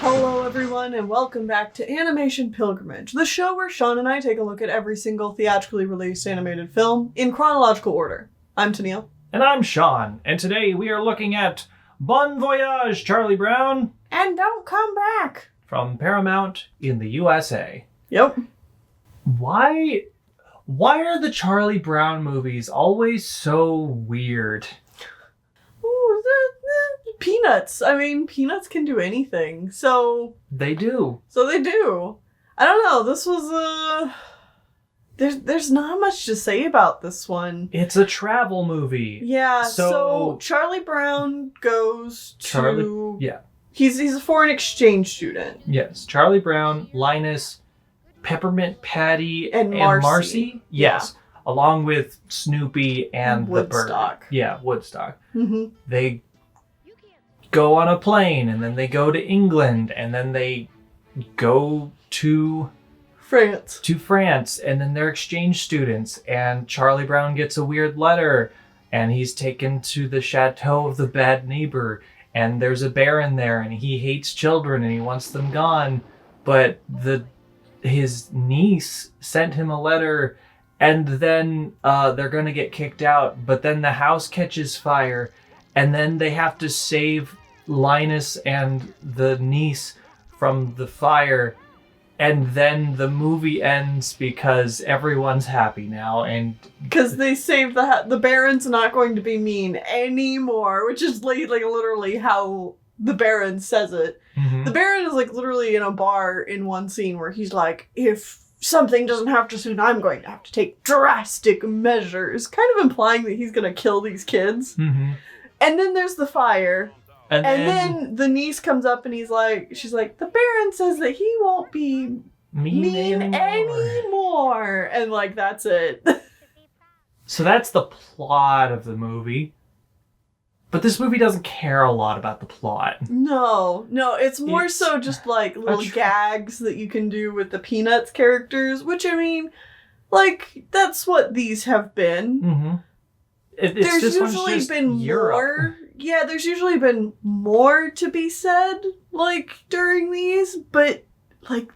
Hello everyone and welcome back to Animation Pilgrimage, the show where Sean and I take a look at every single theatrically released animated film in chronological order. I'm Tennille. And I'm Sean, and today we are looking at Bon Voyage, Charlie Brown. And Don't Come Back. From Paramount in the USA. Yep. Why are the Charlie Brown movies always so weird? Ooh, the Peanuts. I mean, Peanuts can do anything. So they do. I don't know. This was There's not much to say about this one. It's a travel movie. Yeah. So Charlie Brown goes to. Yeah. He's a foreign exchange student. Yes. Charlie Brown, Linus, Peppermint Patty, and Marcy. Yes. Yeah. Along with Snoopy and the Woodstock. bird. Yeah, Woodstock. Mm-hmm. They go on a plane, and then they go to England, and then they go to France, and then they're exchange students, and Charlie Brown gets a weird letter, and he's taken to the chateau of the bad neighbor, and there's a baron there, and he hates children, and he wants them gone, but his niece sent him a letter, and then they're gonna get kicked out, but then the house catches fire, and then they have to save Linus and the niece from the fire, and then the movie ends because everyone's happy now, and because they saved the Baron's not going to be mean anymore, which is like literally how the Baron says it. Mm-hmm. The Baron is like literally in a bar in one scene where he's like, if something doesn't have to soon, I'm going to have to take drastic measures, kind of implying that he's going to kill these kids. Mm-hmm. And then there's the fire. And then the niece comes up and she's like, the Baron says that he won't be mean anymore. And like, that's it. So that's the plot of the movie. But this movie doesn't care a lot about the plot. No, it's more so just like little gags that you can do with the Peanuts characters, which I mean, like, that's what these have been. Mm-hmm. There's usually been more. Yeah, there's usually been more to be said, like, during these, but, like,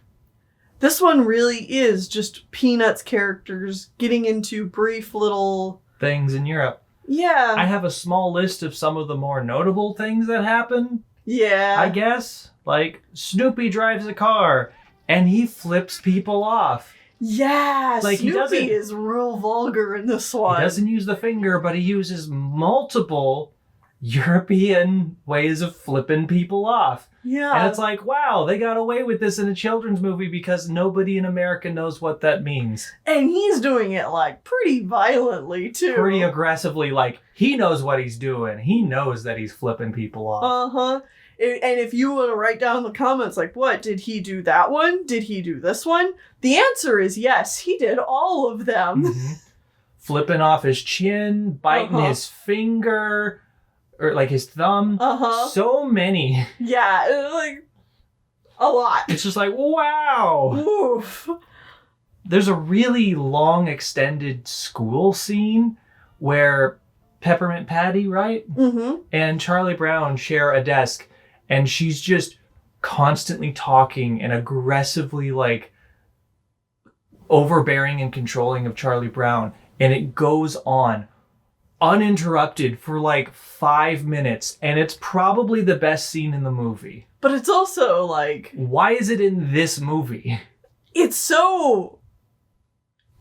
this one really is just Peanuts characters getting into brief little things in Europe. Yeah. I have a small list of some of the more notable things that happen. Yeah. I guess. Like, Snoopy drives a car, and he flips people off. Yeah, like Snoopy is real vulgar in this one. He doesn't use the finger, but he uses multiple European ways of flipping people off. Yeah. And it's like, wow, they got away with this in a children's movie because nobody in America knows what that means. And he's doing it, like, pretty violently, too. Pretty aggressively, like, he knows what he's doing. He knows that he's flipping people off. Uh-huh. And if you want to write down in the comments, like, what? Did he do that one? Did he do this one? The answer is yes, he did all of them. Mm-hmm. Flipping off his chin, biting his finger, or like his thumb. So many. Yeah, like, a lot. It's just like, wow. Oof. There's a really long extended school scene where Peppermint Patty, right? Mm-hmm. And Charlie Brown share a desk, and she's just constantly talking and aggressively, like, overbearing and controlling of Charlie Brown. And it goes on uninterrupted for like 5 minutes, and it's probably the best scene in the movie. But it's also like, why is it in this movie? It's so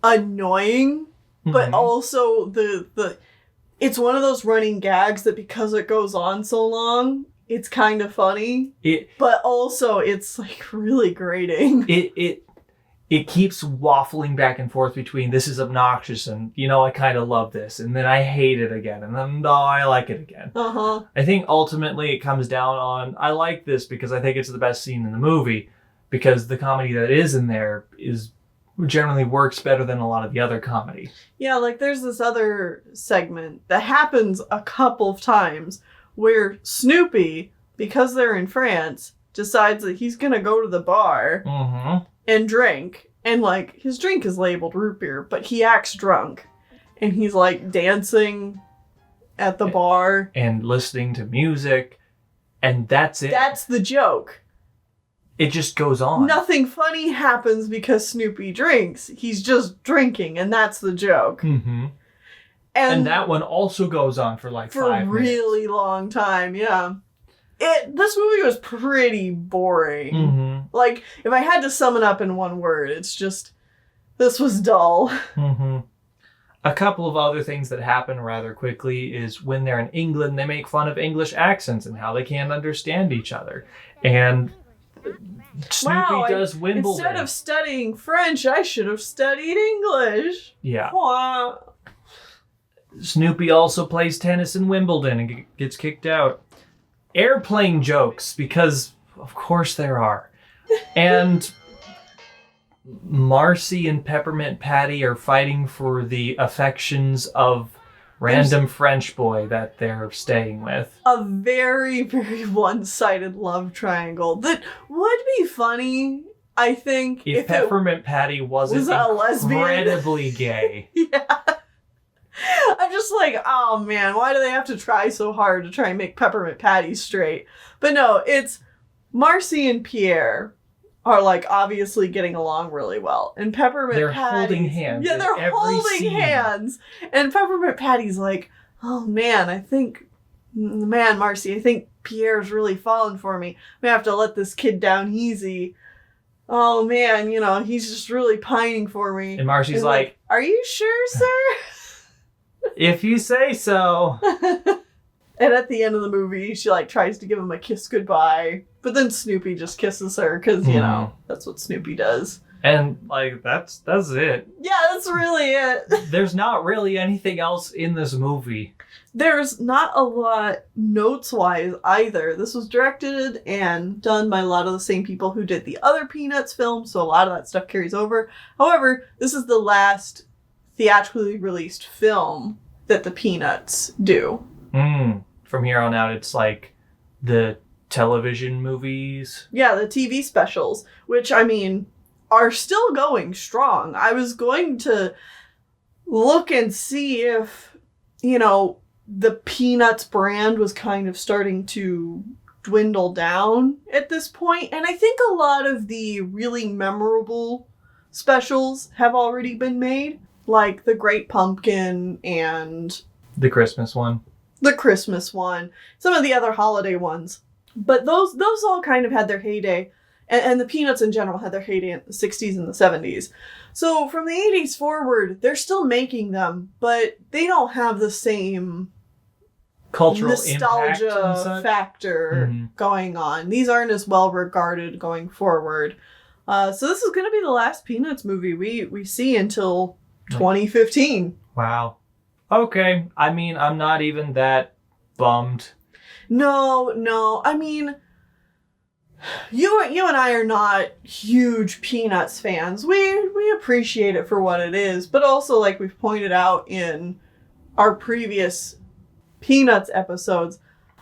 annoying, but also the it's one of those running gags that because it goes on so long, it's kind of funny. But also it's like really grating. It keeps waffling back and forth between this is obnoxious and, you know, I kind of love this, and then I hate it again, and then, no, I like it again. I think ultimately it comes down on, I like this because I think it's the best scene in the movie, because the comedy that is in there generally works better than a lot of the other comedy. Yeah, like there's this other segment that happens a couple of times where Snoopy, because they're in France, decides that he's gonna go to the bar and drink. And, like, his drink is labeled root beer, but he acts drunk. And he's, like, dancing at the bar. And listening to music. And that's it. That's the joke. it just goes on. Nothing funny happens because Snoopy drinks. He's just drinking, and that's the joke. Mm-hmm. And that one also goes on for like 5 minutes. For a really long time, yeah. This movie was pretty boring. Mm-hmm. Like, if I had to sum it up in one word, it's just, this was dull. Mm-hmm. A couple of other things that happen rather quickly is when they're in England, they make fun of English accents and how they can't understand each other. And Snoopy does Wimbledon. Instead of studying French, I should have studied English. Yeah. Wah. Snoopy also plays tennis in Wimbledon and gets kicked out. Airplane jokes, because of course there are. And Marcy and Peppermint Patty are fighting for the affections of random French boy that they're staying with. A very, very one-sided love triangle that would be funny, I think, if Peppermint Patty wasn't a lesbian. Incredibly gay. Yeah. I'm just like, oh man, why do they have to try so hard to try and make Peppermint Patty straight? But no, it's Marcy and Pierre are like obviously getting along really well. And They're holding hands. Yeah, they're holding hands. And Peppermint Patty's like, oh man, Marcy, I think Pierre's really falling for me. I'm gonna have to let this kid down easy. Oh man, he's just really pining for me. And Marcy's like, are you sure, sir? If you say so. And at the end of the movie, she tries to give him a kiss goodbye. But then Snoopy just kisses her because, that's what Snoopy does. And, that's it. Yeah, that's really it. There's not really anything else in this movie. There's not a lot notes-wise either. This was directed and done by a lot of the same people who did the other Peanuts films, so a lot of that stuff carries over. However, this is the last theatrically released film that the Peanuts do. From here on out, it's the television movies. Yeah, the TV specials, which, are still going strong. I was going to look and see if, the Peanuts brand was kind of starting to dwindle down at this point. And I think a lot of the really memorable specials have already been made, like the Great Pumpkin and the Christmas one. Some of the other holiday ones. But those all kind of had their heyday. And the Peanuts in general had their heyday in the 60s and the 70s. So from the 80s forward, they're still making them, but they don't have the same cultural nostalgia factor going on. These aren't as well regarded going forward. So this is going to be the last Peanuts movie we see until 2015. Wow. Okay. I'm not even that bummed. No. You and I are not huge Peanuts fans. We appreciate it for what it is, but also, like we've pointed out in our previous Peanuts episodes,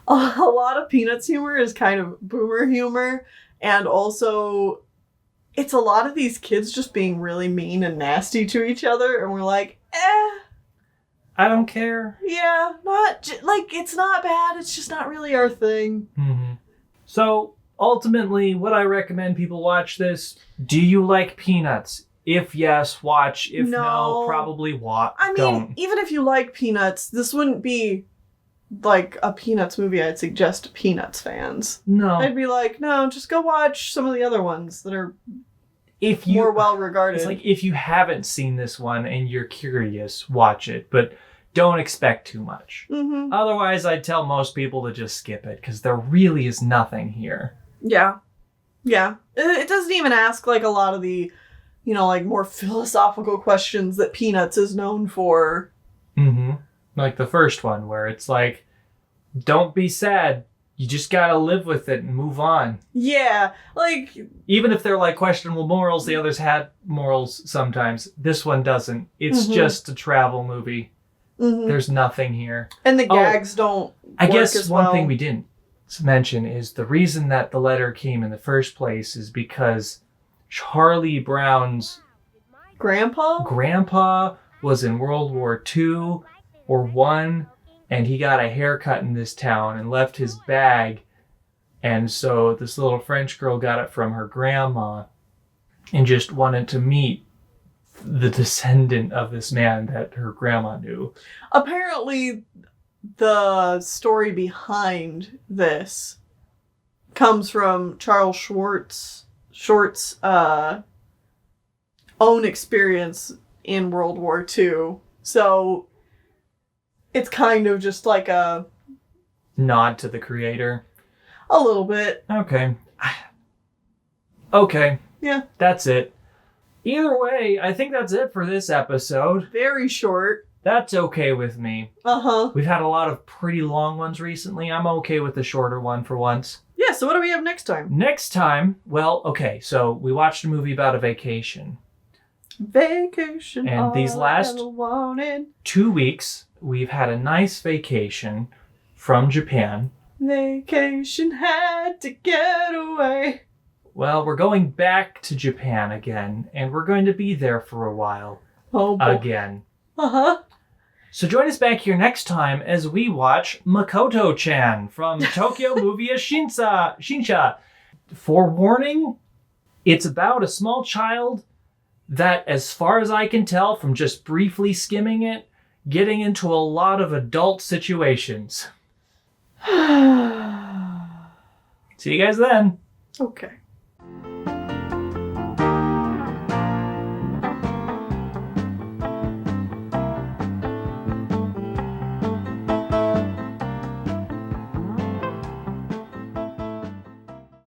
a lot of Peanuts humor is kind of boomer humor, and also it's a lot of these kids just being really mean and nasty to each other, and we're like, I don't care. Yeah, it's not bad, it's just not really our thing. Mm-hmm. So, ultimately, would I recommend people watch this? Do you like Peanuts? If yes, watch. If no, probably watch. Don't. Even if you like Peanuts, this wouldn't be like a Peanuts movie I'd suggest to Peanuts fans. No. I'd be like, no, just go watch some of the other ones that are more well regarded. It's like, if you haven't seen this one and you're curious, watch it, but don't expect too much. Mm-hmm. Otherwise, I'd tell most people to just skip it, because there really is nothing here. Yeah. It doesn't even ask a lot of the, more philosophical questions that Peanuts is known for. Mm-hmm. Like the first one, where it's like, don't be sad. You just gotta live with it and move on. Yeah, even if they're questionable morals, the others had morals sometimes. This one doesn't. It's just a travel movie. Mm-hmm. There's nothing here. And the gags don't I guess one thing we didn't mention is the reason that the letter came in the first place is because Charlie Brown's grandpa was in World War II or I, and he got a haircut in this town and left his bag And so this little French girl got it from her grandma and just wanted to meet the descendant of this man that her grandma knew. Apparently, the story behind this comes from Charles Short's own experience in World War II. So it's kind of just like a nod to the creator. A little bit. Okay. Okay. Yeah. That's it. Either way, I think that's it for this episode. Very short. That's okay with me. Uh-huh. We've had a lot of pretty long ones recently. I'm okay with the shorter one for once. Yeah, so what do we have next time? Next time, well, okay, so we watched a movie about a vacation. Vacation. And these last 2 weeks, we've had a nice vacation from Japan. Vacation had to get away. Well, we're going back to Japan again, and we're going to be there for a while. Oh, boy. Again. Uh-huh. So join us back here next time as we watch Makoto-chan from Tokyo Movie Shinsha. Forewarning, it's about a small child that, as far as I can tell from just briefly skimming it, getting into a lot of adult situations. See you guys then. Okay.